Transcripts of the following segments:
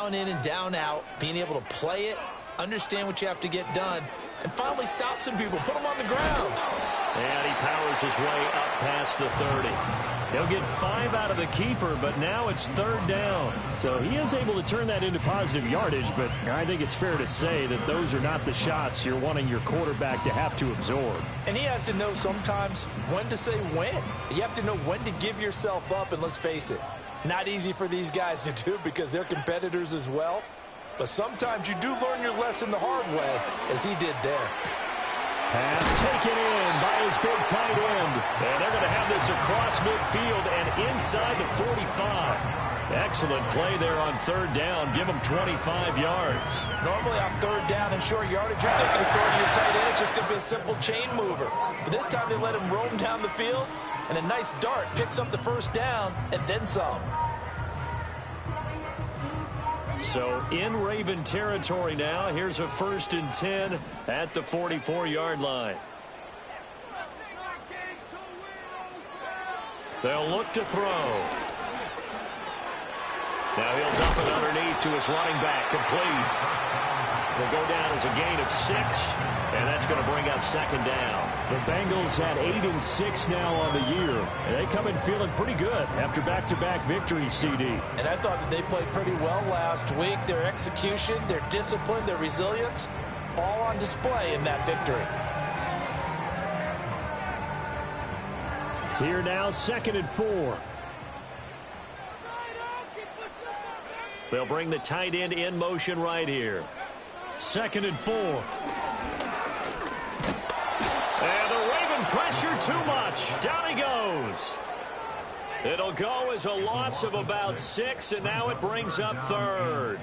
down in and down out, being able to play it, understand what you have to get done, and finally stop some people, put them on the ground. And he powers his way up past the 30. He'll get 5 out of the keeper, but now it's 3rd down. So he is able to turn that into positive yardage, but I think it's fair to say that those are not the shots you're wanting your quarterback to have to absorb. And he has to know sometimes when to say when. You have to know when to give yourself up, and let's face it, not easy for these guys to do because they're competitors as well. But sometimes you do learn your lesson the hard way, as he did there. Pass taken in by his big tight end. And they're going to have this across midfield and inside the 45. Excellent play there on 3rd down. Give them 25 yards. Normally on 3rd down and short yardage, you're thinking of throwing to your tight end. It's just going to be a simple chain mover. But this time they let him roam down the field, and a nice dart picks up the 1st down and then some. So in Raven territory now. Here's a 1st and 10 at the 44-yard line. They'll look to throw. Now he'll dump it underneath to his running back. Complete. Will go down as a gain of 6, and that's going to bring up 2nd down. The Bengals had 8 and 6 now on the year, and they come in feeling pretty good after back-to-back victories, CD. And I thought that they played pretty well last week. Their execution, their discipline, their resilience, all on display in that victory. Here now, 2nd and 4. They'll bring the tight end in motion right here. 2nd and 4. And the Raven pressure too much. Down he goes. It'll go as a loss of about 6, and now it brings up 3rd.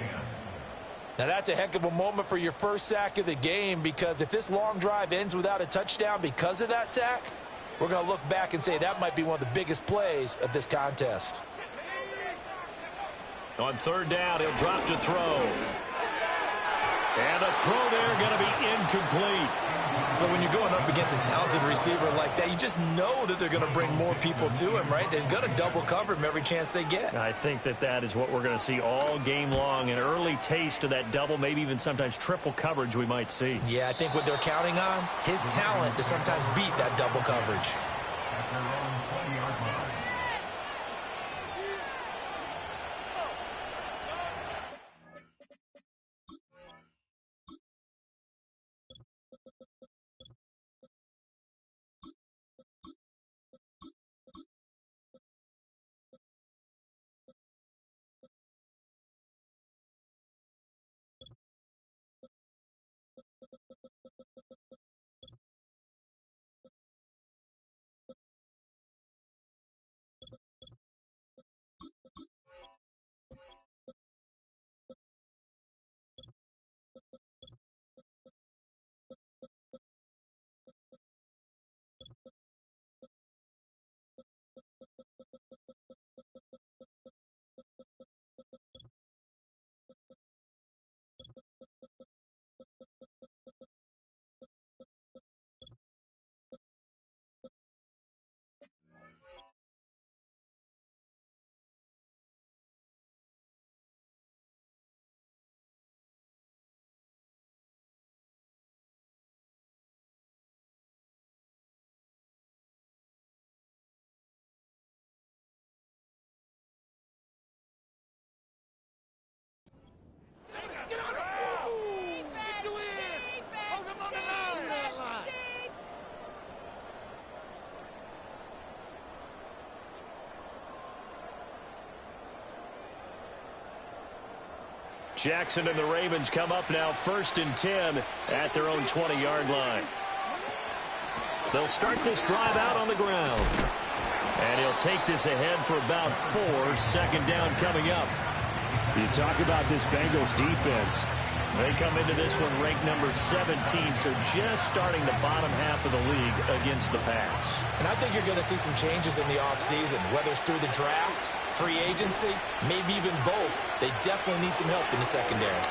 Now that's a heck of a moment for your first sack of the game, because if this long drive ends without a touchdown because of that sack, we're going to look back and say that might be one of the biggest plays of this contest. On 3rd down, he'll drop to throw. And the throw there going to be incomplete. But when you're going up against a talented receiver like that, you just know that they're going to bring more people to him, right? They're going to double cover him every chance they get. I think that is what we're going to see all game long. An early taste of that double, maybe even sometimes triple coverage we might see. Yeah, I think what they're counting on, his talent to sometimes beat that double coverage. Jackson and the Ravens come up now 1st and 10 at their own 20-yard line. They'll start this drive out on the ground. And he'll take this ahead for about 4. 2nd down coming up. You talk about this Bengals defense. They come into this one ranked number 17, so just starting the bottom half of the league against the pass. And I think you're going to see some changes in the offseason, whether it's through the draft, free agency, maybe even both. They definitely need some help in the secondary.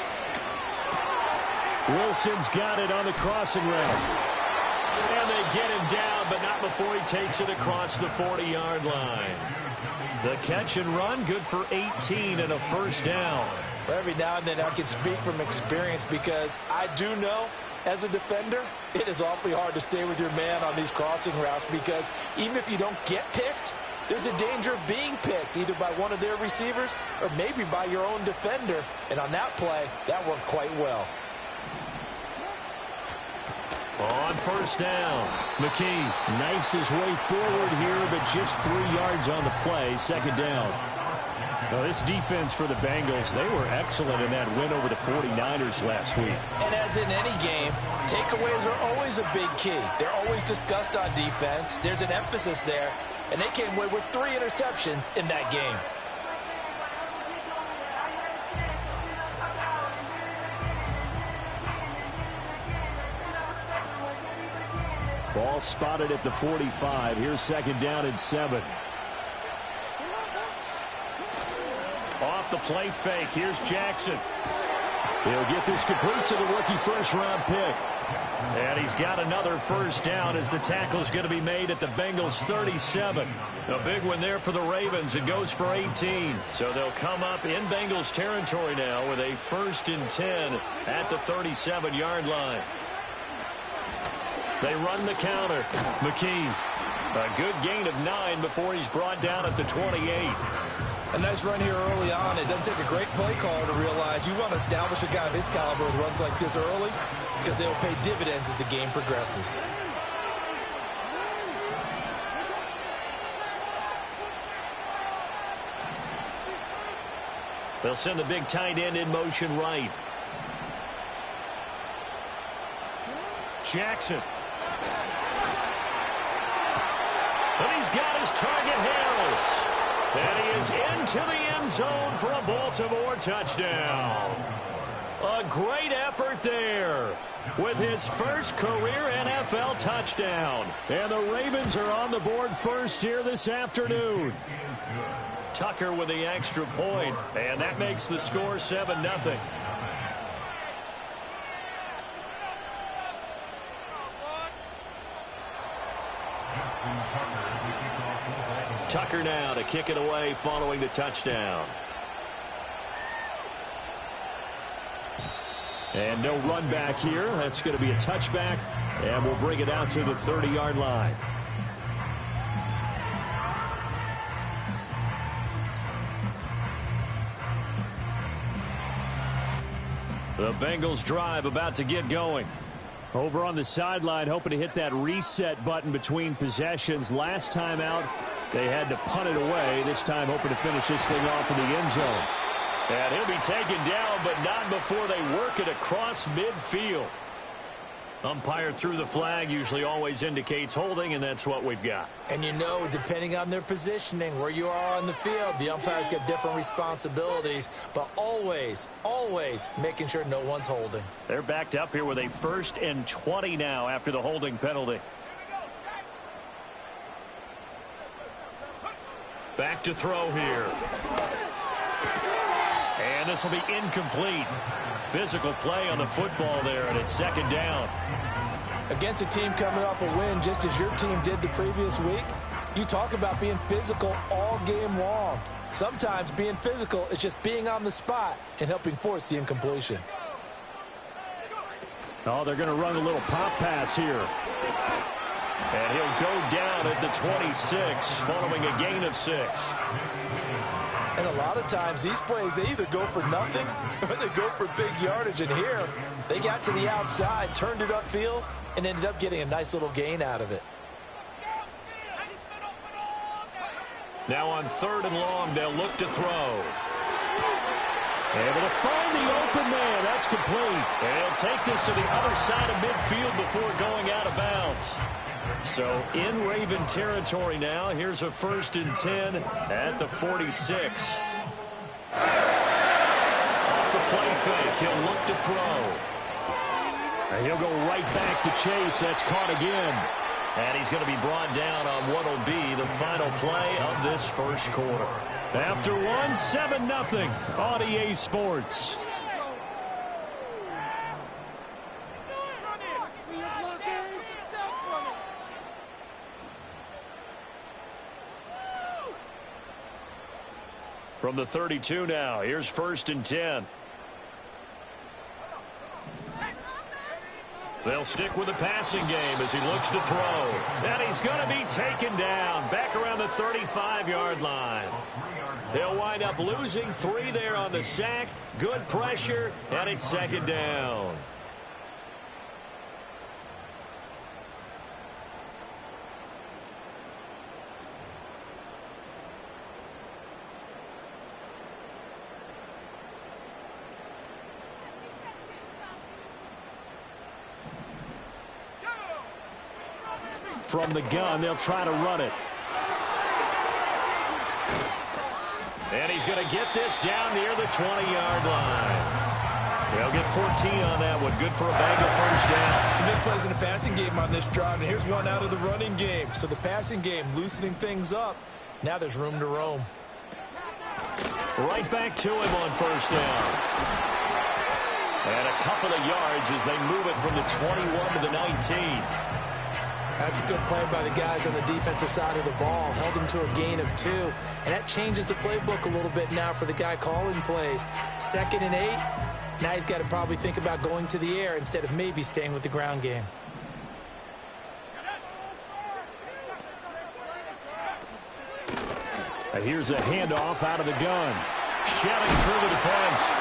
Wilson's got it on the crossing route. And they get him down, but not before he takes it across the 40-yard line. The catch and run, good for 18 and a 1st down. Well, every now and then I can speak from experience because I do know as a defender, it is awfully hard to stay with your man on these crossing routes because even if you don't get picked, there's a danger of being picked either by one of their receivers or maybe by your own defender. And on that play, that worked quite well. On first down, McKee knifes his way forward here, but just 3 yards on the play. Second down. Well, this defense for the Bengals, they were excellent in that win over the 49ers last week. And as in any game, takeaways are always a big key. They're always discussed on defense. There's an emphasis there, and they came away with 3 interceptions in that game. Ball spotted at the 45. Here's second down and 7. off the play fake. Here's Jackson. He'll get this complete to the rookie first-round pick. And he's got another first down as the tackle's going to be made at the Bengals 37. A big one there for the Ravens. It goes for 18. So they'll come up in Bengals territory now with a 1st and 10 at the 37-yard line. They run the counter. McKee, a good gain of 9 before he's brought down at the 28. A nice run here early on. It doesn't take a great play caller to realize you want to establish a guy of his caliber with runs like this early because they'll pay dividends as the game progresses. They'll send the big tight end in motion right. Jackson. And he's got his target, Harris. And he is into the end zone for a Baltimore touchdown. A great effort there with his first career NFL touchdown. And the Ravens are on the board first here this afternoon. Tucker with the extra point, and that makes the score 7-0. Tucker now to kick it away following the touchdown. And no run back here. That's going to be a touchback, and we'll bring it out to the 30-yard line. The Bengals drive about to get going. Over on the sideline, hoping to hit that reset button between possessions. Last time out, they had to punt it away. This time, hoping to finish this thing off in the end zone. And he'll be taken down, but not before they work it across midfield. Umpire threw the flag, usually always indicates holding, and that's what we've got. And you know, depending on their positioning, where you are on the field, the umpires get different responsibilities, but always, always making sure no one's holding. They're backed up here with a 1st and 20 now after the holding penalty. Back to throw here. And this will be incomplete. Physical play on the football there, and it's 2nd down. Against a team coming off a win, just as your team did the previous week, you talk about being physical all game long. Sometimes being physical is just being on the spot and helping force the incompletion. Oh, they're going to run a little pop pass here. And he'll go down at the 26 following a gain of 6. And a lot of times these plays, they either go for nothing or they go for big yardage. And here, they got to the outside, turned it upfield, and ended up getting a nice little gain out of it. Now on 3rd and long, they'll look to throw. Able to find the open man. That's complete. And he'll take this to the other side of midfield before going out of bounds. So in Raven territory now. Here's a 1st and 10 at the 46. Off the play fake, he'll look to throw. And he'll go right back to chase. That's caught again. And he's going to be brought down on what will be the final play of this first quarter. After one, 7-0 on EA Sports. From the 32 now, here's 1st and 10. They'll stick with the passing game as he looks to throw. And he's going to be taken down back around the 35-yard line. They'll wind up losing 3 there on the sack. Good pressure, and it's 2nd down. From the gun, they'll try to run it. And he's going to get this down near the 20-yard line. They'll get 14 on that one. Good for a Bengal first down. Some big plays in the passing game on this drive, and here's one out of the running game. So the passing game loosening things up. Now there's room to roam. Right back to him on 1st down. And a couple of yards as they move it from the 21 to the 19. That's a good play by the guys on the defensive side of the ball. Held them to a gain of 2. And that changes the playbook a little bit now for the guy calling plays. 2nd and 8. Now he's got to probably think about going to the air instead of maybe staying with the ground game. Here's a handoff out of the gun. Shelling through the defense.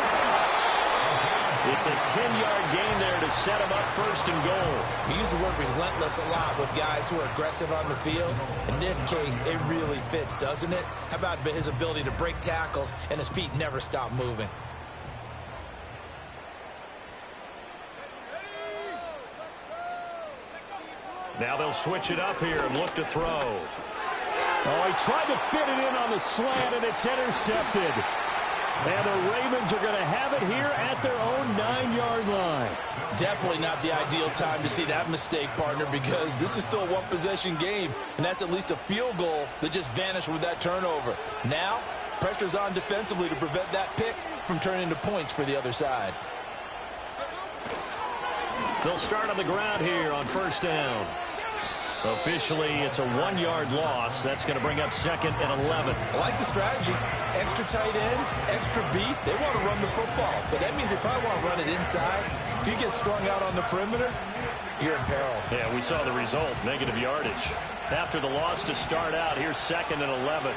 It's a 10-yard gain there to set him up 1st and goal. We use the word relentless a lot with guys who are aggressive on the field. In this case, it really fits, doesn't it? How about his ability to break tackles and his feet never stop moving? Now they'll switch it up here and look to throw. Oh, he tried to fit it in on the slant, and it's intercepted. And the Ravens are going to have it here at their own 9-yard line. Definitely not the ideal time to see that mistake, partner, because this is still a one-possession game, and that's at least a field goal that just vanished with that turnover. Now, pressure's on defensively to prevent that pick from turning into points for the other side. They'll start on the ground here on 1st down. Officially, it's a 1-yard loss. That's going to bring up 2nd and 11. I like the strategy. Extra tight ends, extra beef. They want to run the football, but that means they probably want to run it inside. If you get strung out on the perimeter, you're in peril. Yeah, we saw the result, negative yardage. After the loss to start out, here's 2nd and 11.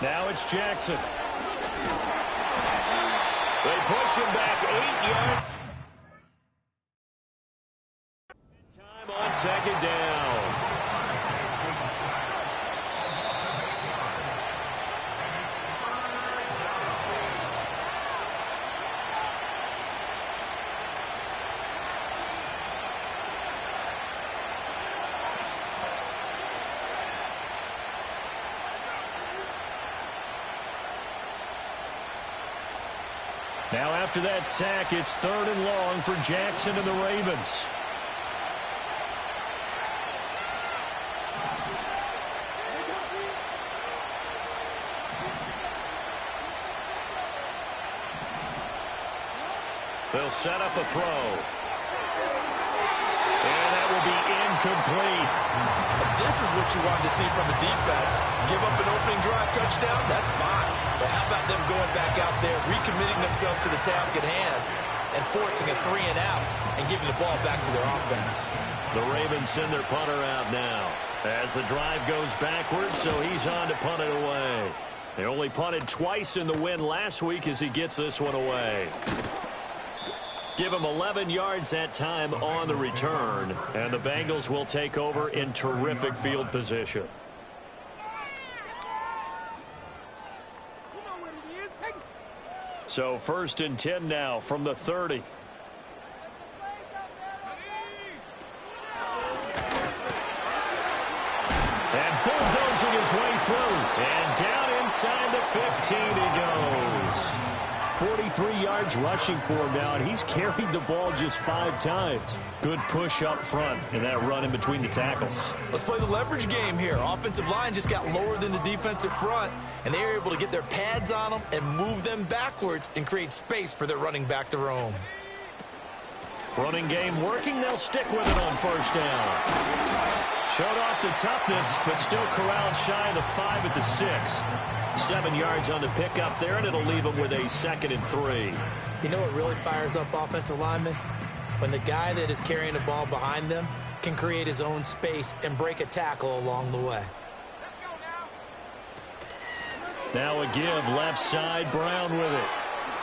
Now it's Jackson. They push him back 8 yards. Time on 2nd down. Now after that sack, it's 3rd and long for Jackson and the Ravens. They'll set up a throw. And that will be incomplete. And this is what you wanted to see from a defense. Give up an opening drive touchdown, that's fine. But how about them going back out there, recommitting themselves to the task at hand, and forcing a 3 and out, and giving the ball back to their offense. The Ravens send their punter out now. As the drive goes backwards, so he's on to punt it away. They only punted twice in the win last week as he gets this one away. Give him 11 yards that time on the return, and the Bengals will take over in terrific field position. So 1st and 10 now from the 30. And bulldozing his way through, and down inside the 15 he goes. 43 yards rushing for him now, and he's carried the ball just 5 times. Good push up front in that run in between the tackles. Let's play the leverage game here. Offensive line just got lower than the defensive front, and they were able to get their pads on them and move them backwards and create space for their running back to roam. Running game working. They'll stick with it on 1st down. Showed off the toughness, but still corralled shy of the 5 at the 6. 7 yards on the pickup there, and it'll leave them with a 2nd and 3. You know what really fires up offensive linemen? When the guy that is carrying the ball behind them can create his own space and break a tackle along the way. Now a give, left side, Brown with it.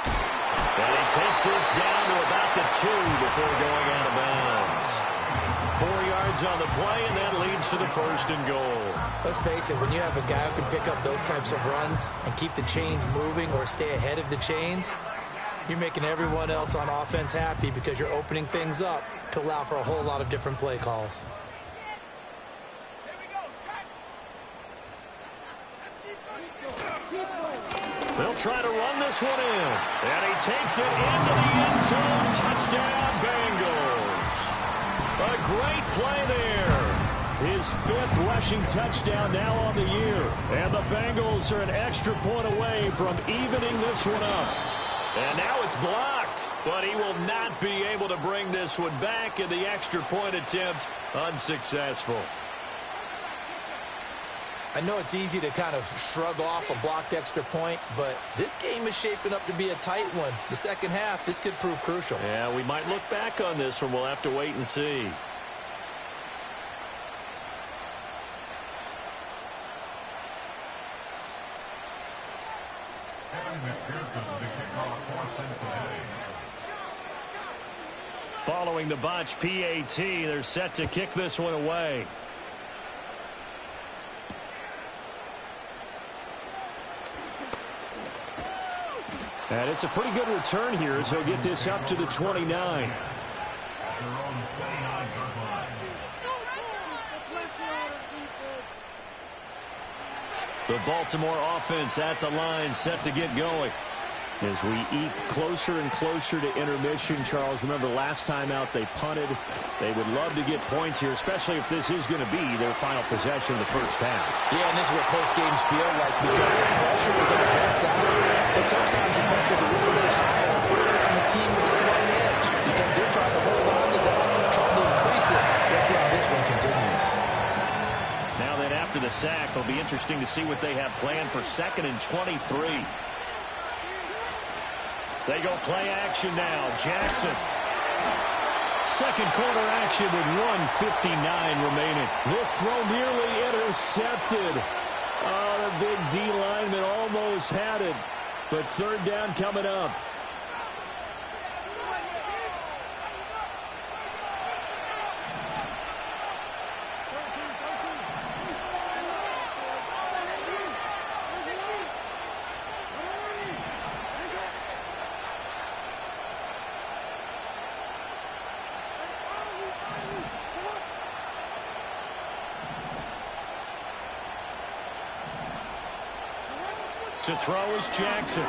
And he takes this down to about the 2 before going out of bounds. 4 yards on the play, and that leads to the 1st and goal. Let's face it, when you have a guy who can pick up those types of runs and keep the chains moving or stay ahead of the chains, you're making everyone else on offense happy because you're opening things up to allow for a whole lot of different play calls. They'll try to run this one in. And he takes it into the end zone. Touchdown, Bengals. A great play there. His 5th rushing touchdown now on the year. And the Bengals are an extra point away from evening this one up. And now it's blocked. But he will not be able to bring this one back, and the extra point attempt unsuccessful. I know it's easy to kind of shrug off a blocked extra point, but this game is shaping up to be a tight one. The second half, this could prove crucial. Yeah, we might look back on this one. We'll have to wait and see. Following the botch PAT, they're set to kick this one away. And it's a pretty good return here as he'll get this up to the 29. The Baltimore offense at the line, set to get going. As we eat closer and closer to intermission, Charles, remember last time out they punted. They would love to get points here, especially if this is going to be their final possession of the first half. Yeah, and this is what close games feel like because the pressure is on both sides. But sometimes the pressure is a little bit higher on the team with a slight edge because they're trying to hold on to that, trying to increase it. Let's see how this one continues. Now then, after the sack, it'll be interesting to see what they have planned for 2nd and 23. They go play action now. Jackson. Second quarter action with 1:59 remaining. This throw nearly intercepted. Oh, the big D lineman almost had it. But 3rd down coming up. To throw is Jackson.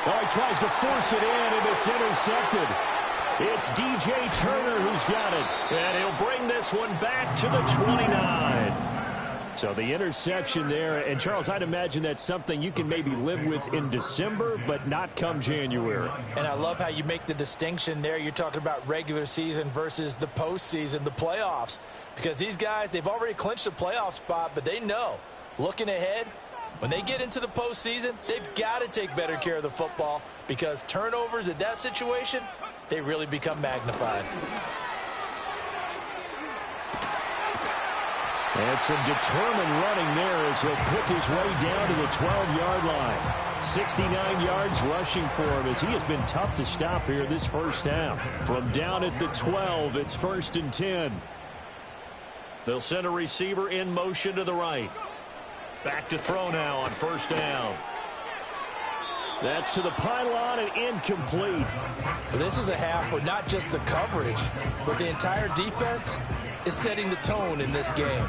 Oh, he tries to force it in, and it's intercepted. It's DJ Turner who's got it. And he'll bring this one back to the 29. So the interception there. And, Charles, I'd imagine that's something you can maybe live with in December, but not come January. And I love how you make the distinction there. You're talking about regular season versus the postseason, the playoffs. Because these guys, they've already clinched a playoff spot, but they know. Looking ahead, when they get into the postseason, they've got to take better care of the football because turnovers in that situation, they really become magnified. And some determined running there as he'll pick his way down to the 12-yard line. 69 yards rushing for him as he has been tough to stop here this first half. From down at the 12, it's 1st and 10. They'll send a receiver in motion to the right. Back to throw now on 1st down. That's to the pylon and incomplete. This is a half where not just the coverage, but the entire defense is setting the tone in this game.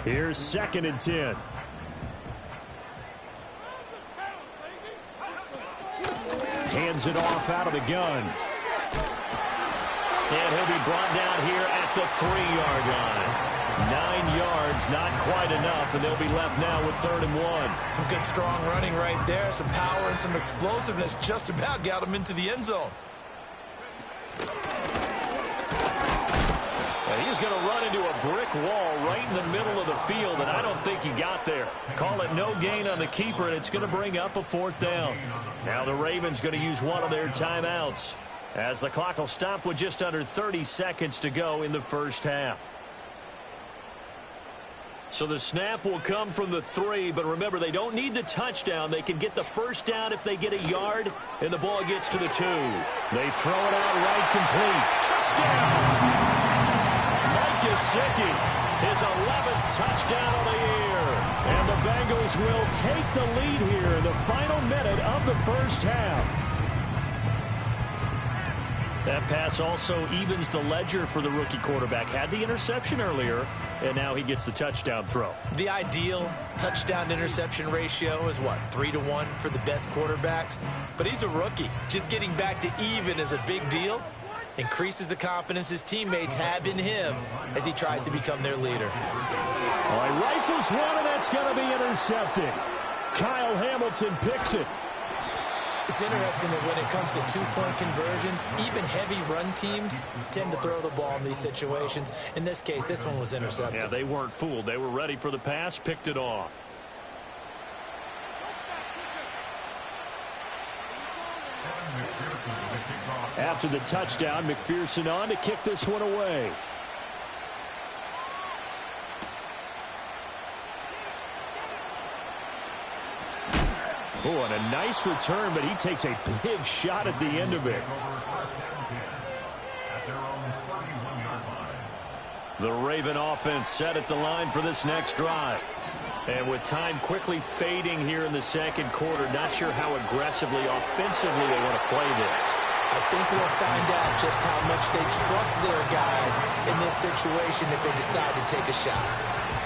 Here's 2nd and 10. hands it off out of the gun. And he'll be brought down here at the 3-yard line. 9 yards, not quite enough, and they'll be left now with 3rd and 1. Some good strong running right there. Some power and some explosiveness just about got him into the end zone. And he's going to run into a brick wall right in the middle of the field, and I don't think he got there. Call it no gain on the keeper, and it's going to bring up a 4th down. Now the Ravens going to use one of their timeouts, as the clock will stop with just under 30 seconds to go in the first half. So the snap will come from the 3, but remember, they don't need the touchdown. They can get the first down if they get a yard, and the ball gets to the 2. They throw it out right complete. Touchdown! Mike Gesicki, his 11th touchdown of the year. And the Bengals will take the lead here in the final minute of the first half. That pass also evens the ledger for the rookie quarterback. Had the interception earlier, and now he gets the touchdown throw. The ideal touchdown-interception ratio is, what, 3-to-1 for the best quarterbacks? But he's a rookie. Just getting back to even is a big deal. Increases the confidence his teammates have in him as he tries to become their leader. All right, rifles one, and that's going to be intercepted. Kyle Hamilton picks it. It's interesting that when it comes to two-point conversions, even heavy run teams tend to throw the ball in these situations. In this case, this one was intercepted. Yeah, they weren't fooled. They were ready for the pass, picked it off. After the touchdown, McPherson on to kick this one away. Oh, and a nice return, but he takes a big shot at the end of it. The Raven offense set at the line for this next drive. And with time quickly fading here in the second quarter, not sure how aggressively, offensively they want to play this. I think we'll find out just how much they trust their guys in this situation if they decide to take a shot.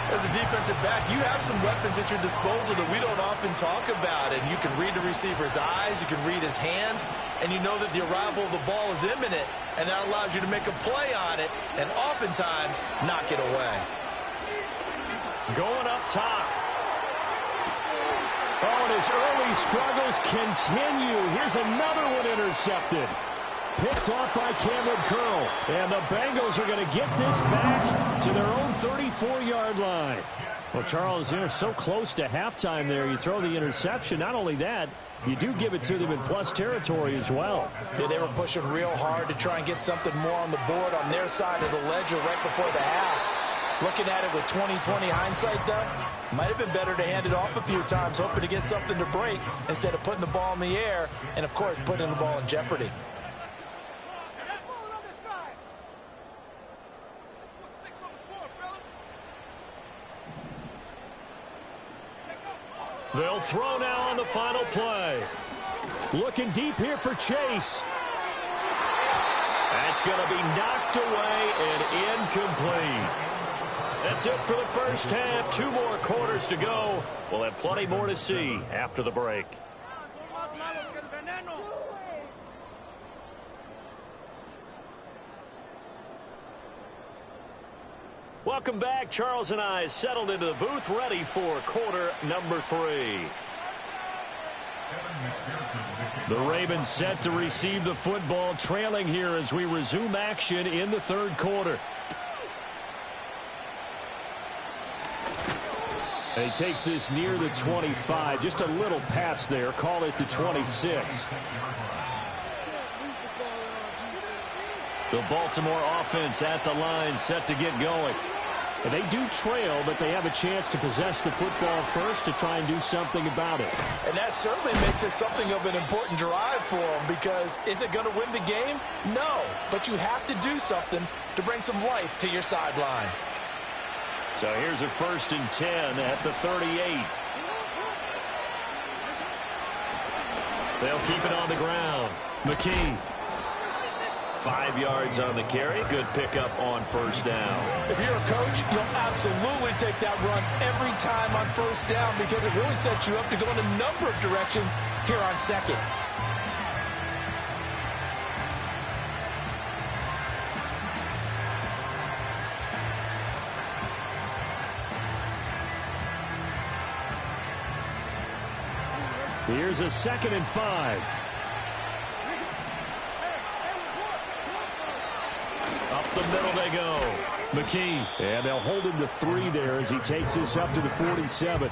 As a defensive back, you have some weapons at your disposal that we don't often talk about. And you can read the receiver's eyes, you can read his hands, and you know that the arrival of the ball is imminent, and that allows you to make a play on it and oftentimes knock it away. Going up top. Oh, and his early struggles continue. Here's another one intercepted. Picked off by Cameron Curl. And the Bengals are going to get this back to their own 34-yard line. Well, Charles, they're so close to halftime there. You throw the interception. Not only that, you do give it to them in plus territory as well. Yeah, they were pushing real hard to try and get something more on the board on their side of the ledger right before the half. Looking at it with 20/20 hindsight, though, might have been better to hand it off a few times, hoping to get something to break instead of putting the ball in the air and, of course, putting the ball in jeopardy. They'll throw now on the final play. Looking deep here for Chase. That's going to be knocked away and incomplete. That's it for the first half. 2 more quarters to go. We'll have plenty more to see after the break. Welcome back. Charles and I settled into the booth, ready for quarter number 3. The Ravens set to receive the football, trailing here as we resume action in the third quarter. And he takes this near the 25. Just a little pass there. Call it the 26. The Baltimore offense at the line, set to get going. And they do trail, but they have a chance to possess the football first to try and do something about it. And that certainly makes it something of an important drive for them, because is it going to win the game? No, but you have to do something to bring some life to your sideline. So here's a 1st and 10 at the 38. They'll keep it on the ground. McKee. 5 yards on the carry. Good pickup on first down. If you're a coach, you'll absolutely take that run every time on first down, because it really sets you up to go in a number of directions here on second. Here's a 2nd and 5. Up the middle they go. McKee. And they'll hold him to 3 there as he takes this up to the 47.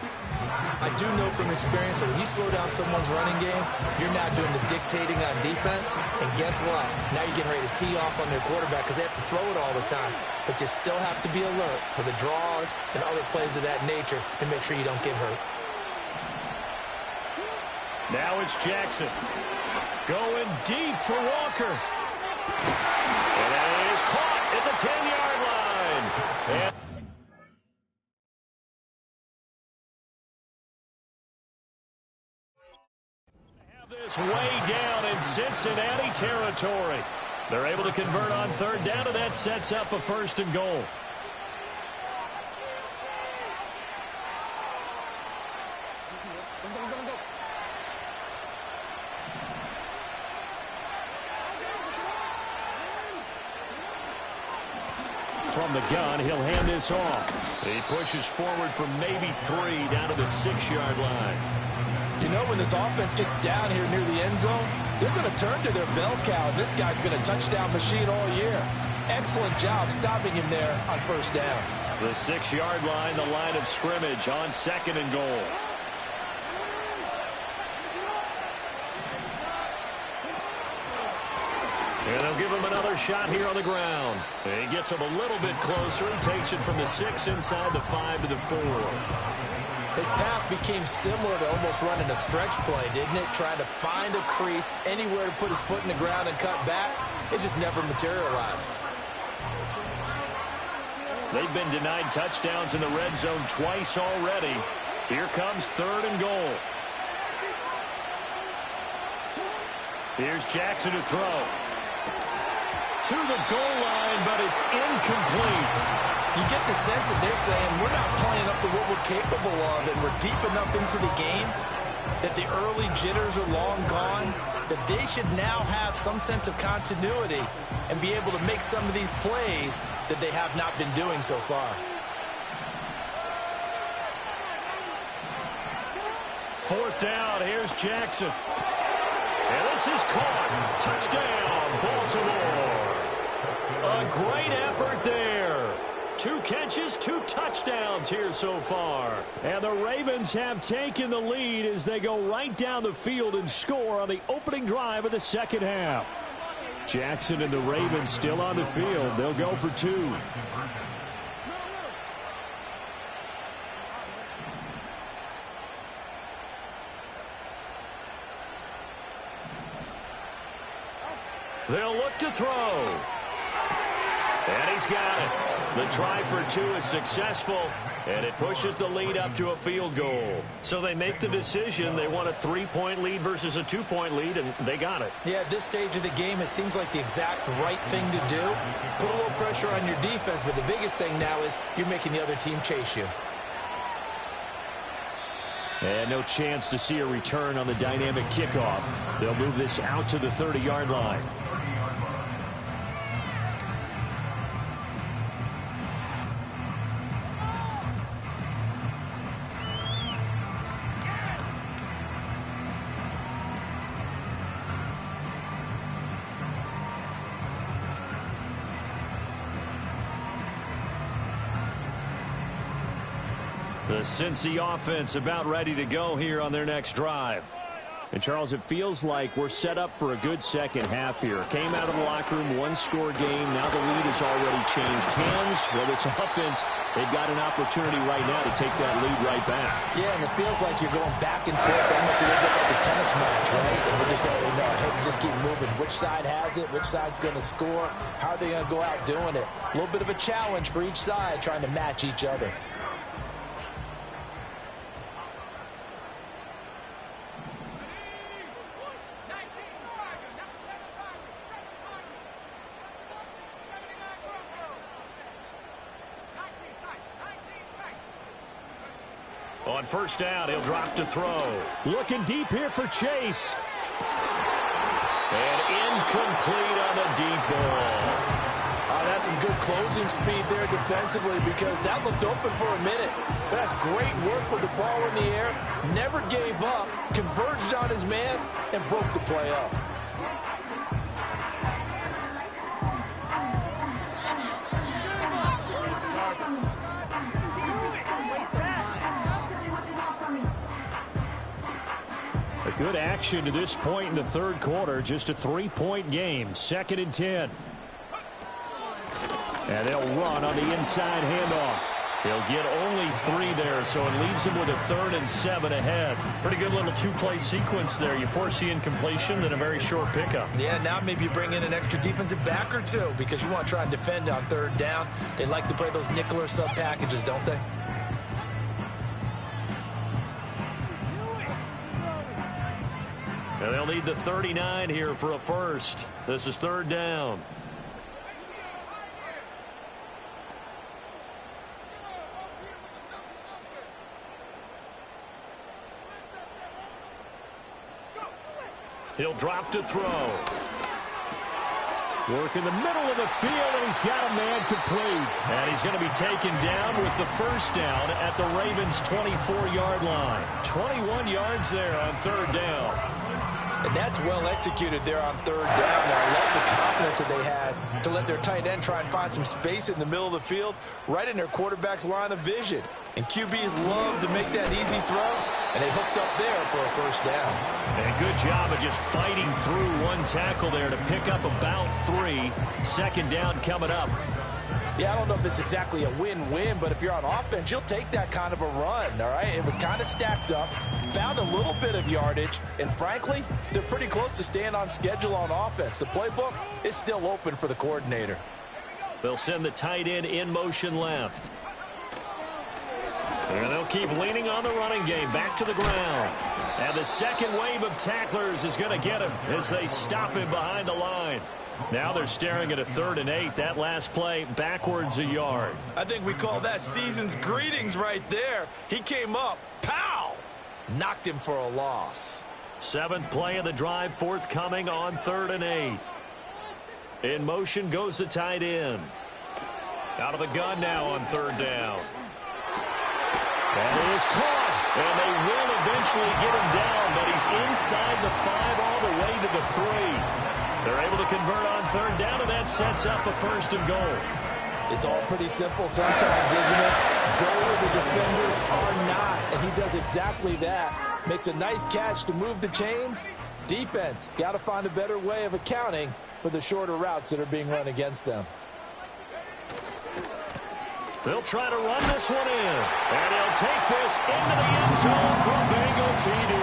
I do know from experience that when you slow down someone's running game, you're now doing the dictating on defense. And guess what? Now you're getting ready to tee off on their quarterback because they have to throw it all the time. But you still have to be alert for the draws and other plays of that nature and make sure you don't get hurt. Now it's Jackson. Going deep for Walker. And it is caught at the 10-yard line. And have this way down in Cincinnati territory. They're able to convert on 3rd down, and that sets up a 1st and goal. From the gun, he'll hand this off. He pushes forward for maybe 3 down to the 6-yard line. You know, when this offense gets down here near the end zone, they're going to turn to their bell cow. This guy's been a touchdown machine all year. Excellent job stopping him there on 1st down. The 6-yard line, the line of scrimmage on 2nd and goal. And they'll give him another shot here on the ground. And he gets him a little bit closer. He takes it from the 6 inside the 5 to the 4. His path became similar to almost running a stretch play, didn't it? Trying to find a crease, anywhere to put his foot in the ground and cut back. It just never materialized. They've been denied touchdowns in the red zone twice already. Here comes 3rd and goal. Here's Jackson to throw. To the goal line, but it's incomplete. You get the sense that they're saying we're not playing up to what we're capable of, and we're deep enough into the game that the early jitters are long gone, that they should now have some sense of continuity and be able to make some of these plays that they have not been doing so far. 4th down, here's Jackson. And this is caught. Touchdown, Baltimore. A great effort there. 2 catches, 2 touchdowns here so far. And the Ravens have taken the lead as they go right down the field and score on the opening drive of the 2nd half. Jackson and the Ravens still on the field. They'll go for 2. They'll look to throw. And he's got it. The try for 2 is successful, and it pushes the lead up to a field goal. So they make the decision. They want a 3-point lead versus a 2-point lead, and they got it. Yeah, at this stage of the game, it seems like the exact right thing to do. Put a little pressure on your defense, but the biggest thing now is you're making the other team chase you. And no chance to see a return on the dynamic kickoff. They'll move this out to the 30-yard line. The Cincy offense about ready to go here on their next drive. And, Charles, it feels like we're set up for a good second half here. Came out of the locker room, 1-score game. Now the lead has already changed hands. Well, this offense, they've got an opportunity right now to take that lead right back. Yeah, and it feels like you're going back and forth, almost a little bit like a tennis match, right? And we're just letting our heads just keep moving. Which side has it? Which side's going to score? How are they going to go out doing it? A little bit of a challenge for each side, trying to match each other. On 1st down, he'll drop to throw. Looking deep here for Chase. And incomplete on the deep ball. Oh, that's some good closing speed there defensively because that looked open for a minute. But that's great work with the ball in the air. Never gave up, converged on his man, and broke the play up. A good action to this point in the third quarter. Just a 3-point game. 2nd and 10. And they'll run on the inside handoff. He'll get only 3 there, so it leaves him with a 3rd and 7 ahead. Pretty good little 2-play sequence there. You force the incompletion, then a very short pickup. Yeah, now maybe you bring in an extra defensive back or two because you want to try and defend on 3rd down. They like to play those nickel or sub packages, don't they? And they'll need the 39 here for a first. This is 3rd down. He'll drop to throw. Work in the middle of the field, and he's got a man complete. And he's going to be taken down with the first down at the Ravens' 24-yard line. 21 yards there on 3rd down. And that's well executed there on 3rd down. And I love the confidence that they had to let their tight end try and find some space in the middle of the field, right in their quarterback's line of vision. And QBs love to make that easy throw, and they hooked up there for a first down. And a good job of just fighting through one tackle there to pick up about 3. 2nd down coming up. Yeah, I don't know if it's exactly a win-win, but if you're on offense, you'll take that kind of a run, all right? It was kind of stacked up, found a little bit of yardage, and frankly, they're pretty close to staying on schedule on offense. The playbook is still open for the coordinator. They'll send the tight end in motion left. And they'll keep leaning on the running game. Back to the ground. And the second wave of tacklers is going to get him as they stop him behind the line. Now they're staring at a 3rd and 8. That last play backwards a yard. I think we call that season's greetings right there. He came up, pow! Knocked him for a loss. 7th play of the drive forthcoming on 3rd and 8. In motion goes the tight end. Out of the gun now on 3rd down. That is caught. And they will eventually get him down, but he's inside the 5 all the way to the 3. They're able to convert on 3rd down, and that sets up a 1st and goal. It's all pretty simple sometimes, isn't it? Go where the defenders are not, and he does exactly that. Makes a nice catch to move the chains. Defense got to find a better way of accounting for the shorter routes that are being run against them. They'll try to run this one in, and he'll take this into the end zone for Bengal TD.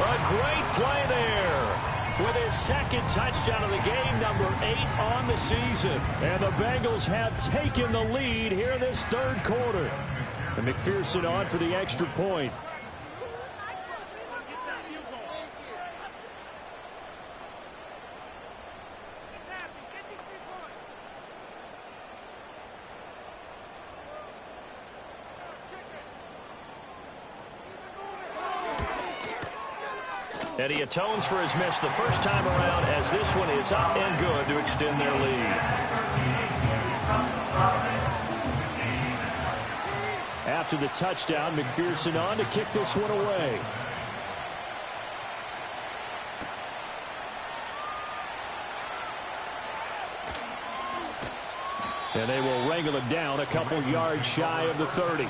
A great play there with his 2nd touchdown of the game, number 8 on the season. And the Bengals have taken the lead here in this 3rd quarter. And McPherson on for the extra point. And he atones for his miss the first time around as this one is up and good to extend their lead. After the touchdown, McPherson on to kick this one away. And they will wrangle him down a couple yards shy of the 30.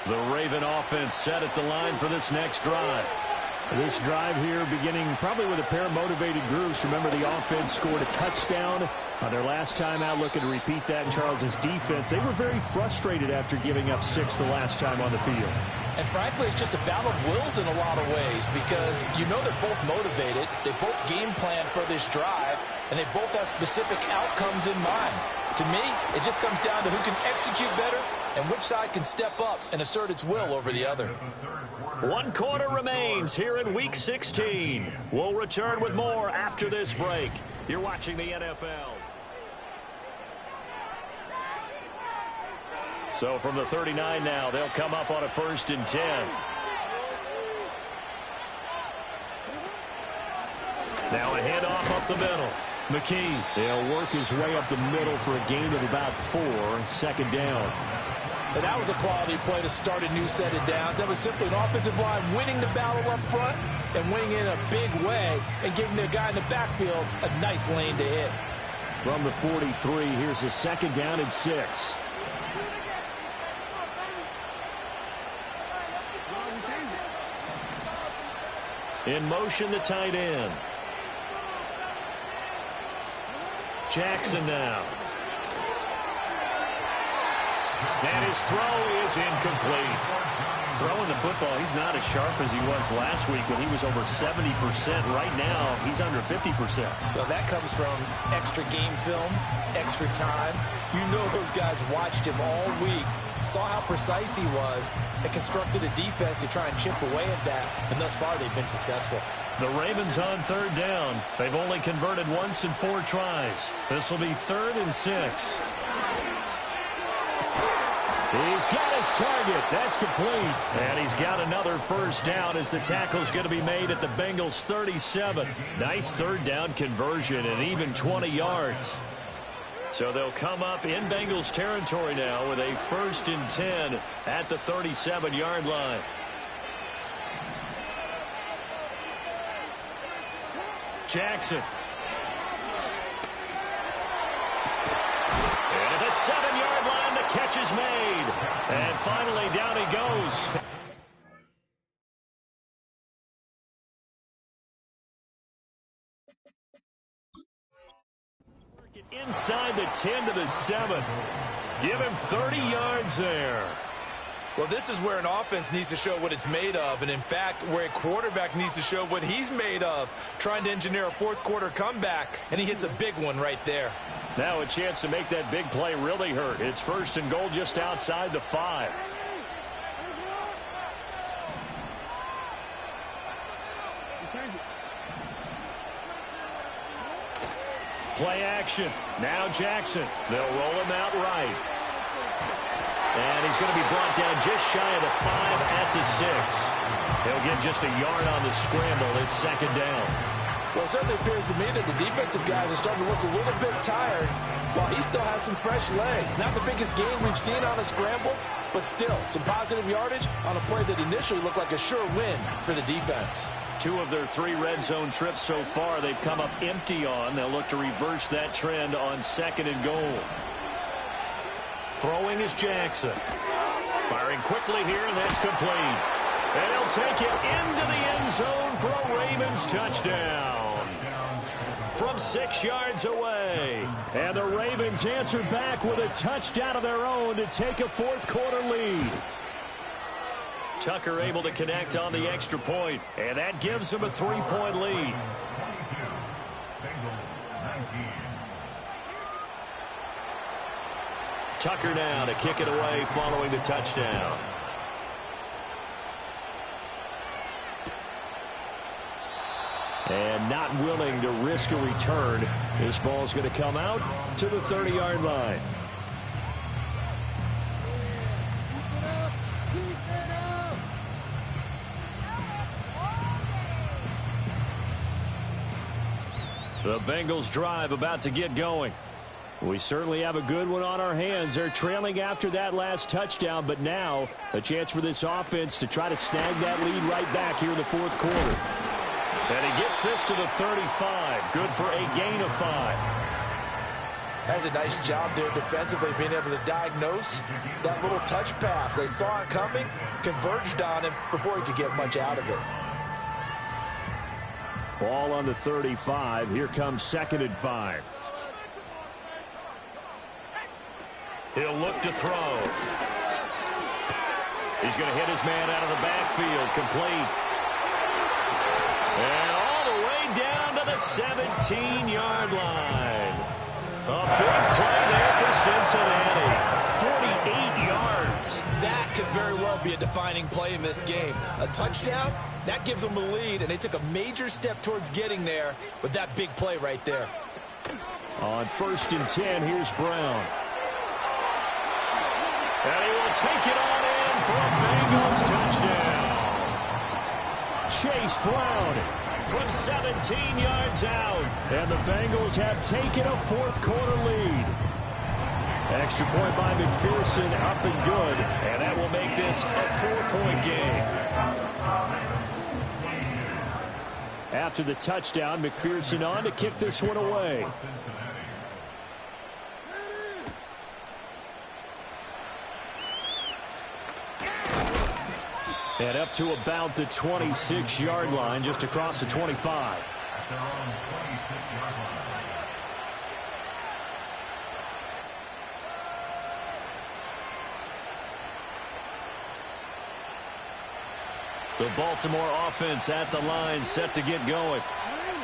The Raven offense set at the line for this next drive. This drive here beginning probably with a pair of motivated groups. Remember, the offense scored a touchdown on their last time out, looking to repeat that in Charles's defense. They were very frustrated after giving up 6 the last time on the field. And frankly, it's just a battle of wills in a lot of ways because you know they're both motivated. They both game plan for this drive, and they both have specific outcomes in mind. To me, it just comes down to who can execute better and which side can step up and assert its will over the other. 1 quarter remains here in Week 16. We'll return with more after this break. You're watching the NFL. So from the 39 now, they'll come up on a 1st and 10. Now a handoff up the middle. McKee. He'll work his way up the middle for a gain of about 4. Second down. And that was a quality play to start a new set of downs. That was simply an offensive line winning the battle up front and winning in a big way and giving the guy in the backfield a nice lane to hit. From the 43, here's a second down and 6. In motion, the tight end. Jackson now. And his throw is incomplete. Throwing the football, he's not as sharp as he was last week when he was over 70%. Right now, he's under 50%. Well, that comes from extra game film, extra time. You know those guys watched him all week, saw how precise he was, and constructed a defense to try and chip away at that, and thus far they've been successful. The Ravens on third down. They've only converted once in 4 tries. This will be 3rd and 6. He's got his target. That's complete. And he's got another first down as the tackle's going to be made at the Bengals 37. Nice third down conversion and even 20 yards. So they'll come up in Bengals territory now with a 1st and 10 at the 37-yard line. Jackson. And at the 7-yard line, the catch is made. And finally, down he goes. Inside the 10 to the 7. Give him 30 yards there. Well, this is where an offense needs to show what it's made of, and in fact, where a quarterback needs to show what he's made of, trying to engineer a fourth-quarter comeback, and he hits a big one right there. Now a chance to make that big play really hurt. It's 1st and goal just outside the 5. Play action. Now Jackson. They'll roll him out right. And he's going to be brought down just shy of the 5 at the 6. He'll get just a yard on the scramble. It's 2nd down. Well, it certainly appears to me that the defensive guys are starting to look a little bit tired while he still has some fresh legs. Not the biggest gain we've seen on a scramble, but still some positive yardage on a play that initially looked like a sure win for the defense. 2 of their 3 red zone trips so far they've come up empty on. They'll look to reverse that trend on 2nd and goal. Throwing is Jackson. Firing quickly here, and that's complete. And he'll take it into the end zone for a Ravens touchdown. From 6 yards away. And the Ravens answer back with a touchdown of their own to take a 4th-quarter lead. Tucker able to connect on the extra point, and that gives him a 3-point lead. Tucker now to kick it away following the touchdown. And not willing to risk a return. This ball's going to come out to the 30-yard line. The Bengals drive about to get going. We certainly have a good one on our hands. They're trailing after that last touchdown, but now a chance for this offense to try to snag that lead right back here in the 4th quarter. And he gets this to the 35. Good for a gain of 5. Has a nice job there defensively, being able to diagnose that little touch pass. They saw it coming, converged on him before he could get much out of it. Ball on the 35. Here comes 2nd and 5. He'll look to throw. He's going to hit his man out of the backfield. Complete. And all the way down to the 17-yard line. A big play there for Cincinnati. 48 yards. That could very well be a defining play in this game. A touchdown, that gives them the lead, and they took a major step towards getting there with that big play right there. On 1st and 10, here's Brown. And he will take it on in for a Bengals touchdown. Chase Brown from 17 yards out. And the Bengals have taken a fourth-quarter lead. Extra point by McPherson, up and good. And that will make this a 4-point game. After the touchdown, McPherson on to kick this one away. And up to about the 26-yard line, just across the 25. The Baltimore offense at the line, set to get going.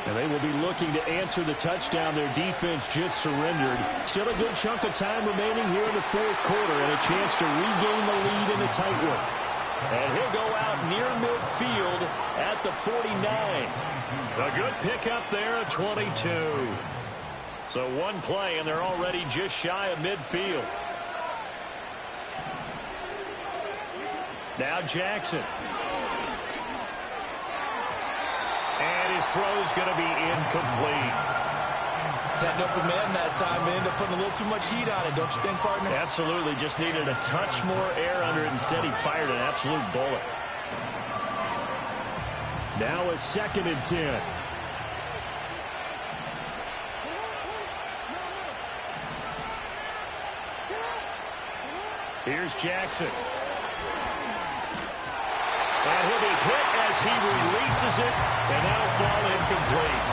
And they will be looking to answer the touchdown their defense just surrendered. Still a good chunk of time remaining here in the fourth quarter and a chance to regain the lead in a tight one. And he'll go out near midfield at the 49. A good pickup there at 22. So one play, and they're already just shy of midfield. Now Jackson. And his throw's going to be incomplete. Had an open man that time, but ended up putting a little too much heat on it, don't you think, partner? Absolutely. Just needed a touch more air under it. Instead, he fired an absolute bullet. Now a 2nd and 10. Here's Jackson. And he'll be hit as he releases it, and that'll fall incomplete.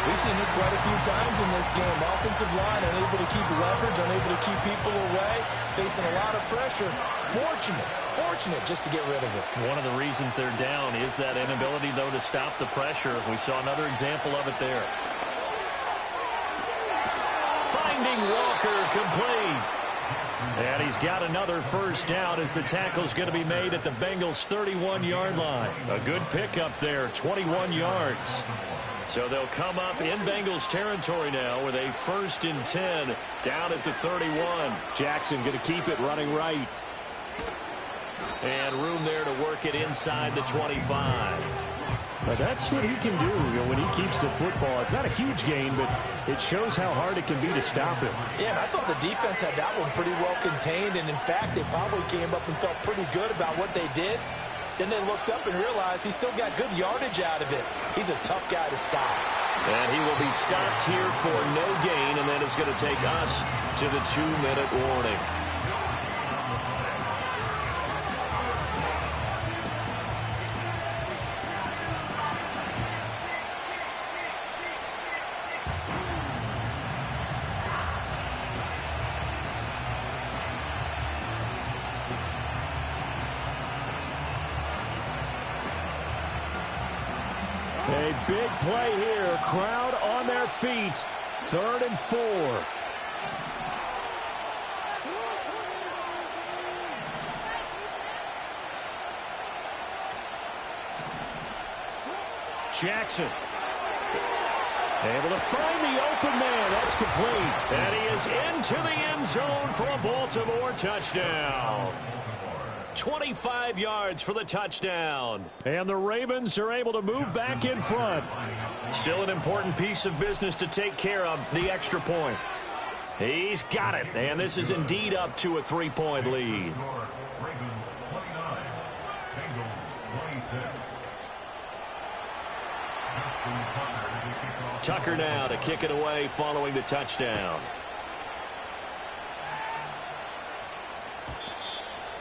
We've seen this quite a few times in this game. Offensive line unable to keep leverage, unable to keep people away, facing a lot of pressure. Fortunate just to get rid of it. One of the reasons they're down is that inability, though, to stop the pressure. We saw another example of it there. Finding Walker, complete. And he's got another first down as the tackle's going to be made at the Bengals' 31-yard line. A good pickup there, 21 yards. So they'll come up in Bengals territory now with a 1st and 10 down at the 31. Jackson going to keep it running right. And room there to work it inside the 25. But that's what he can do, when he keeps the football. It's not a huge gain, but it shows how hard it can be to stop him. Yeah, and I thought the defense had that one pretty well contained, and in fact, they probably came up and felt pretty good about what they did. Then they looked up and realized he still got good yardage out of it. He's a tough guy to stop. And he will be stopped here for no gain, and then it's going to take us to the 2-minute warning. A big play here. Crowd on their feet. 3rd and 4. Jackson. Able to find the open man. That's complete. And he is into the end zone for a Baltimore touchdown. 25 yards for the touchdown. And the Ravens are able to move back in front. Still an important piece of business to take care of, the extra point. He's got it, and this is indeed up to a 3-point lead. Tucker now to kick it away following the touchdown.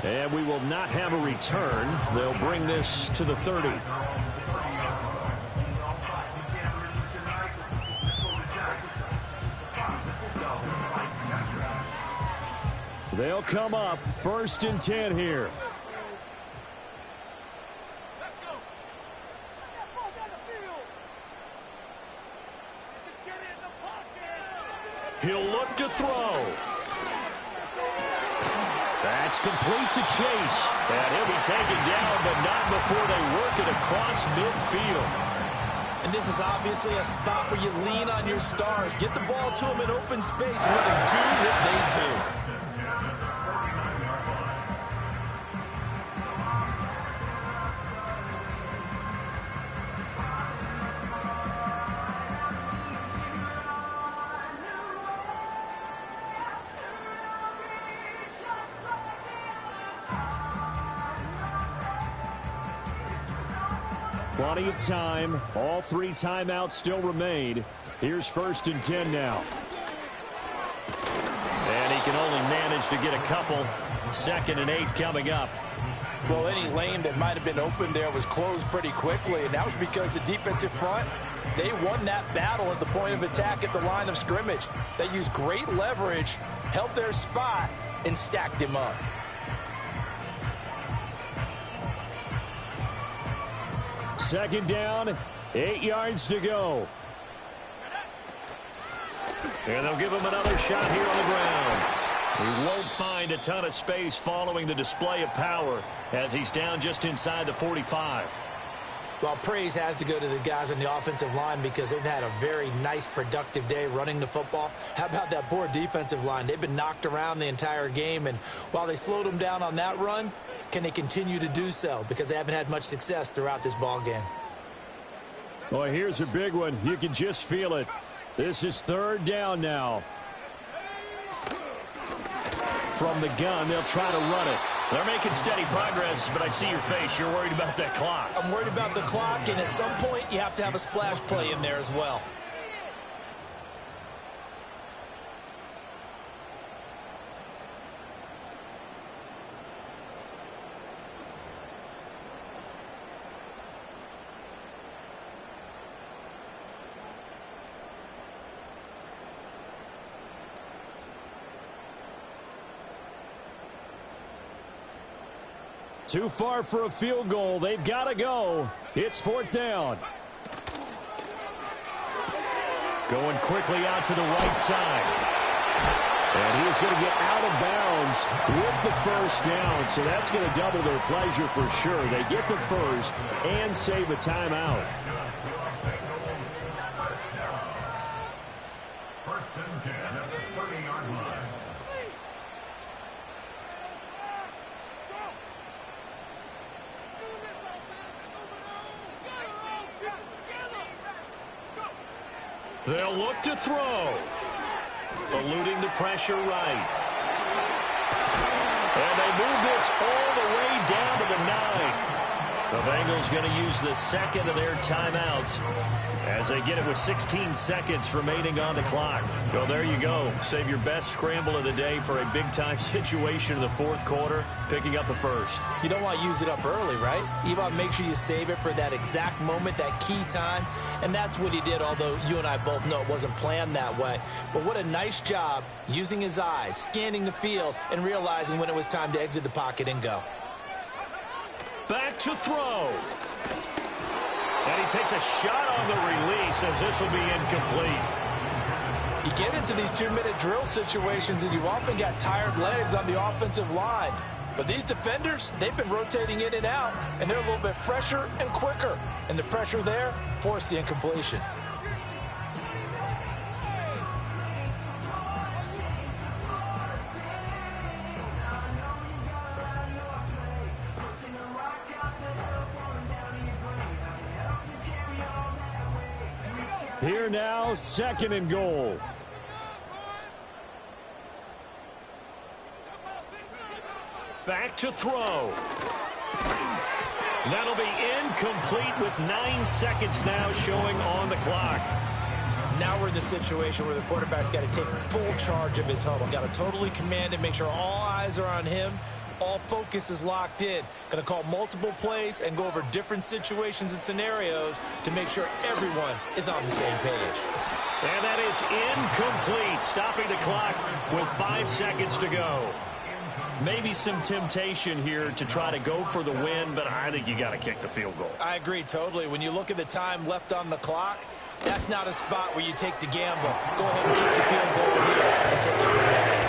And we will not have a return. They'll bring this to the 30. They'll come up 1st and 10 here. He'll look to throw. That's complete to Chase. And he'll be taken down, but not before they work it across midfield. And this is obviously a spot where you lean on your stars. Get the ball to them in open space and let them do what they do. Plenty of time. All 3 timeouts still remain. Here's 1st and 10 now. And he can only manage to get a couple. 2nd and 8 coming up. Well, any lane that might have been open there was closed pretty quickly, and that was because the defensive front, they won that battle at the point of attack at the line of scrimmage. They used great leverage, held their spot, and stacked him up. Second down, 8 yards to go. And they'll give him another shot here on the ground. He won't find a ton of space following the display of power as he's down just inside the 45. Well, praise has to go to the guys on the offensive line because they've had a very nice, productive day running the football. How about that poor defensive line? They've been knocked around the entire game, and while they slowed them down on that run, can they continue to do so? Because they haven't had much success throughout this ball game. Well, here's a big one. You can just feel it. This is 3rd down now. From the gun, they'll try to run it. They're making steady progress, but I see your face. You're worried about that clock. I'm worried about the clock, and at some point, you have to have a splash play in there as well. Too far for a field goal. They've got to go. It's 4th down. Going quickly out to the right side. And he's going to get out of bounds with the 1st down. So that's going to double their pleasure for sure. They get the 1st and save a timeout. 1st and 10 at the 30-yard line. They'll look to throw. Eluding the pressure right. And they move this all the way down to the 9. The Bengals going to use the 2nd of their timeouts as they get it with 16 seconds remaining on the clock. So there you go. Save your best scramble of the day for a big-time situation in the 4th quarter, picking up the 1st. You don't want to use it up early, right? You want to make sure you save it for that exact moment, that key time. And that's what he did, although you and I both know it wasn't planned that way. But what a nice job using his eyes, scanning the field, and realizing when it was time to exit the pocket and go. Back to throw. And he takes a shot on the release as this will be incomplete. You get into these 2-minute drill situations, and you've often got tired legs on the offensive line. But these defenders, they've been rotating in and out, and they're a little bit fresher and quicker. And the pressure there forced the incompletion. Here now, 2nd and goal. Back to throw. That'll be incomplete with 9 seconds now showing on the clock. Now we're in the situation where the quarterback's got to take full charge of his huddle. Got to totally command it, make sure all eyes are on him. All focus is locked in. Going to call multiple plays and go over different situations and scenarios to make sure everyone is on the same page. And that is incomplete, stopping the clock with 5 seconds to go. Maybe some temptation here to try to go for the win, but I think you got to kick the field goal. I agree totally. When you look at the time left on the clock, that's not a spot where you take the gamble. Go ahead and kick the field goal here and take it from there.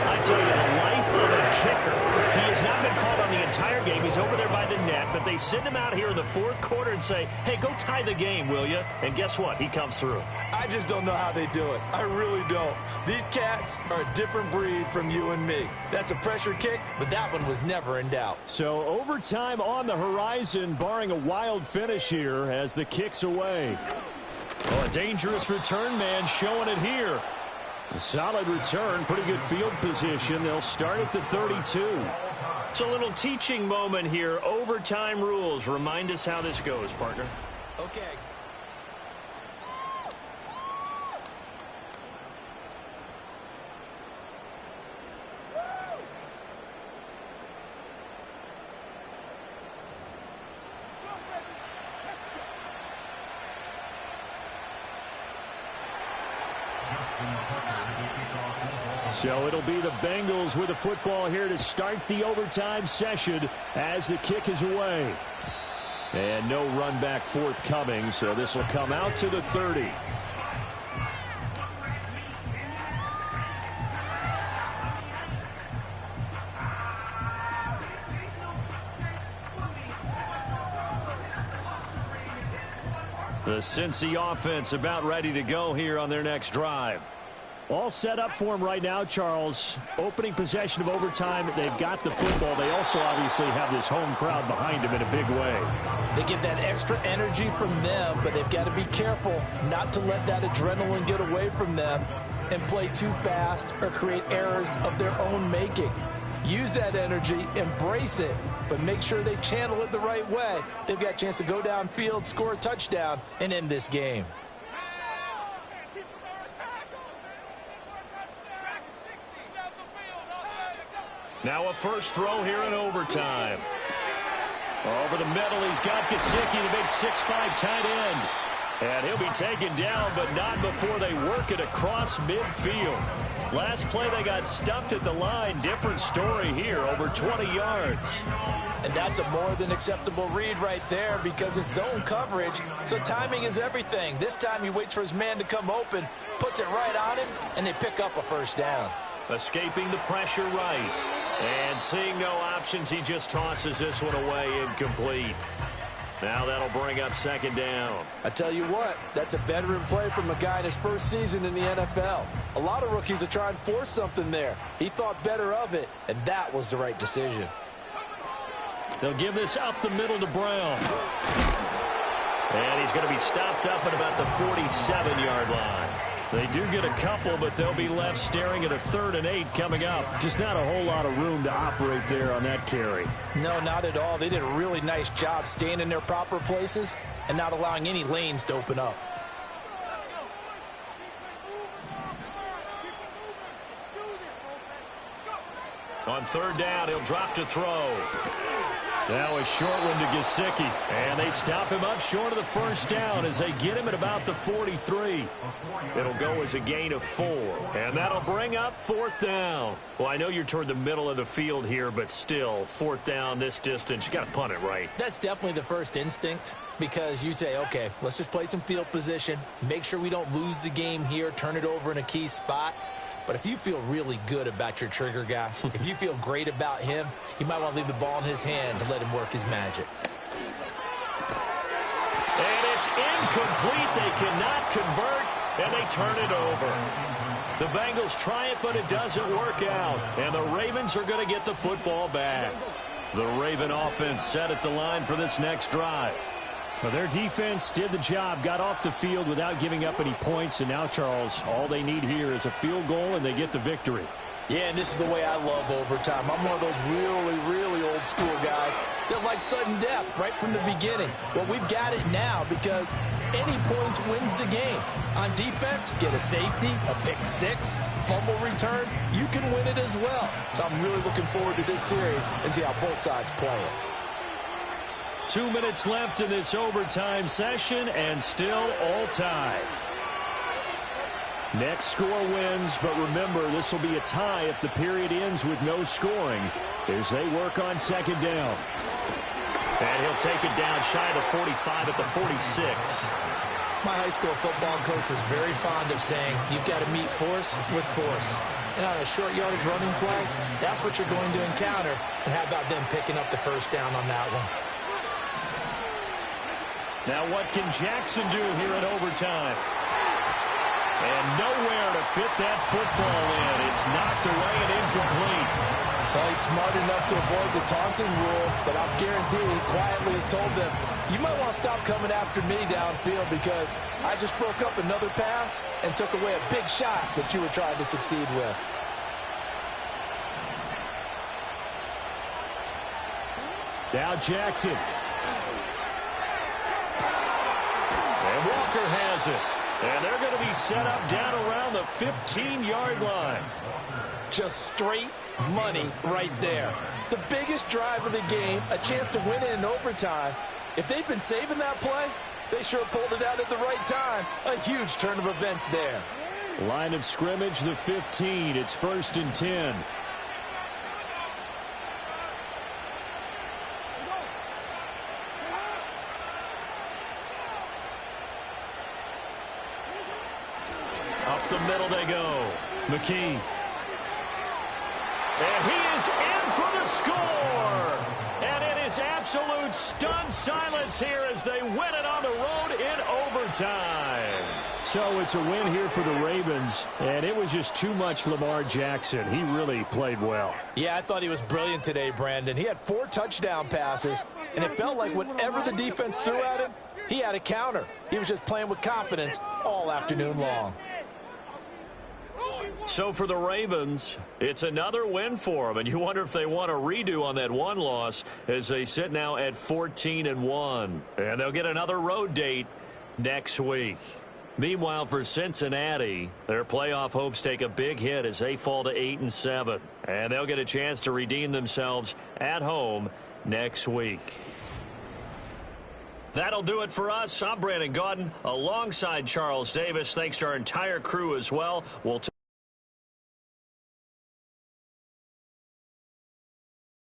I tell you, the life of a kicker. He has not been called on the entire game. He's over there by the net, but they send him out here in the 4th quarter and say, hey, go tie the game, will you? And guess what? He comes through. I just don't know how they do it. I really don't. These cats are a different breed from you and me. That's a pressure kick, but that one was never in doubt. So overtime on the horizon, barring a wild finish here as the kick's away. Well, a dangerous return man showing it here. A solid return, pretty good field position. They'll start at the 32. It's a little teaching moment here. Overtime rules. Remind us how this goes, partner. Okay. So it'll be the Bengals with the football here to start the overtime session as the kick is away. And no run back forthcoming, so this will come out to the 30. The Cincy offense about ready to go here on their next drive. All set up for them right now, Charles. Opening possession of overtime. They've got the football. They also obviously have this home crowd behind them in a big way. They get that extra energy from them, but they've got to be careful not to let that adrenaline get away from them and play too fast or create errors of their own making. Use that energy, embrace it, but make sure they channel it the right way. They've got a chance to go downfield, score a touchdown, and end this game. Now a first throw here in overtime. Over the middle, he's got Gesicki, the big 6'5" tight end. And he'll be taken down, but not before they work it across midfield. Last play, they got stuffed at the line. Different story here, over 20 yards. And that's a more than acceptable read right there because it's zone coverage, so timing is everything. This time he waits for his man to come open, puts it right on him, and they pick up a first down. Escaping the pressure right. And seeing no options, he just tosses this one away, incomplete. Now that'll bring up second down. I tell you what, that's a veteran play from a guy in his first season in the NFL. A lot of rookies are trying to force something there. He thought better of it, and that was the right decision. They'll give this up the middle to Brown. And he's going to be stopped up at about the 47-yard line. They do get a couple, but they'll be left staring at a 3rd and 8 coming up. Just not a whole lot of room to operate there on that carry. No, not at all. They did a really nice job staying in their proper places and not allowing any lanes to open up. On 3rd down, he'll drop to throw. Now a short one to Gesicki. And they stop him up short of the first down as they get him at about the 43. It'll go as a gain of 4. And that'll bring up 4th down. Well, I know you're toward the middle of the field here, but still, 4th down this distance, you got to punt it right. That's definitely the first instinct because you say, okay, let's just play some field position, make sure we don't lose the game here, turn it over in a key spot. But if you feel really good about your trigger guy, if you feel great about him, you might want to leave the ball in his hands and let him work his magic. And it's incomplete. They cannot convert, and they turn it over. The Bengals try it, but it doesn't work out. And the Ravens are going to get the football back. The Raven offense set at the line for this next drive. Well, their defense did the job, got off the field without giving up any points, and now, Charles, all they need here is a field goal, and they get the victory. Yeah, and this is the way I love overtime. I'm one of those really, really old school guys that like sudden death right from the beginning. Well, we've got it now because any points wins the game. On defense, get a safety, a pick 6, fumble return, you can win it as well. So I'm really looking forward to this series and see how both sides play it. 2 minutes left in this overtime session, and still all tied. Next score wins, but remember, this will be a tie if the period ends with no scoring as they work on second down. And he'll take it down shy of the 45 at the 46. My high school football coach was very fond of saying, you've got to meet force with force. And on a short yardage running play, that's what you're going to encounter. And how about them picking up the first down on that one? Now what can Jackson do here in overtime? And nowhere to fit that football in. It's knocked away and incomplete. Well, he's smart enough to avoid the taunting rule, but I'm guaranteed he quietly has told them, you might want to stop coming after me downfield because I just broke up another pass and took away a big shot that you were trying to succeed with. Now Jackson. And Walker has it. And they're going to be set up down around the 15-yard line. Just straight money right there. The biggest drive of the game, a chance to win it in overtime. If they've been saving that play, they sure pulled it out at the right time. A huge turn of events there. Line of scrimmage, the 15. It's 1st and 10. Up the middle they go. McKee. And he is in for the score. And it is absolute stunned silence here as they win it on the road in overtime. So it's a win here for the Ravens, and it was just too much Lamar Jackson. He really played well. Yeah, I thought he was brilliant today, Brandon. He had 4 touchdown passes, and it felt like whenever the defense threw at him, he had a counter. He was just playing with confidence all afternoon long. So for the Ravens, it's another win for them, and you wonder if they want a redo on that one loss as they sit now at 14-1. And they'll get another road date next week. Meanwhile, for Cincinnati, their playoff hopes take a big hit as they fall to 8-7. And they'll get a chance to redeem themselves at home next week. That'll do it for us. I'm Brandon Gaudin alongside Charles Davis. Thanks to our entire crew as well. We'll